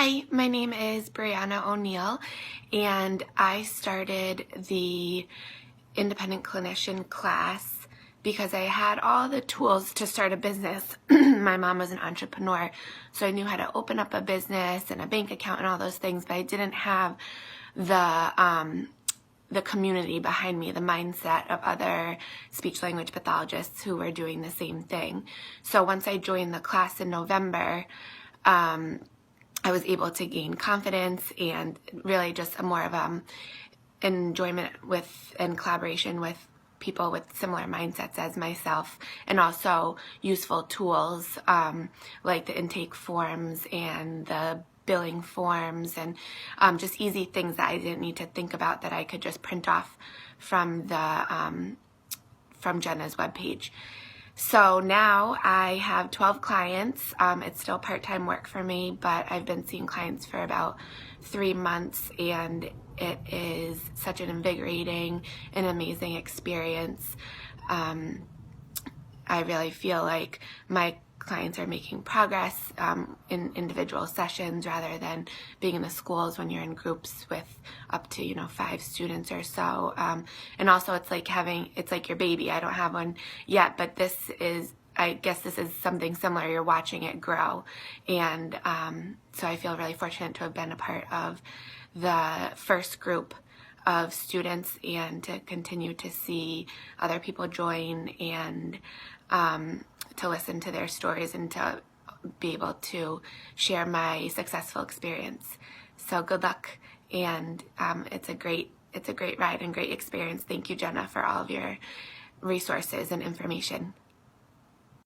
Hi, my name is Briana O'Neill, and I started the independent clinician class because I had all the tools to start a business. My mom was an entrepreneur, so I knew how to open up a business and a bank account and all those things, but I didn't have the community behind me, the mindset of other speech language pathologists who were doing the same thing. So once I joined the class in November, I was able to gain confidence and really just a more of enjoyment with and collaboration with people with similar mindsets as myself, and also useful tools like the intake forms and the billing forms, and just easy things that I didn't need to think about, that I could just print off from the from Jenna's webpage. So now I have 12 clients. It's still part-time work for me, but I've been seeing clients for about 3 months, and it is such an invigorating and amazing experience. I really feel like my clients are making progress in individual sessions rather than being in the schools when you're in groups with up to 5 students or so. And also it's like your baby. I don't have one yet, but I guess this is something similar. You're watching it grow, and so I feel really fortunate to have been a part of the first group of students and to continue to see other people join, and to listen to their stories and to be able to share my successful experience. So good luck, and it's a great ride and great experience. Thank you, Jenna, for all of your resources and information.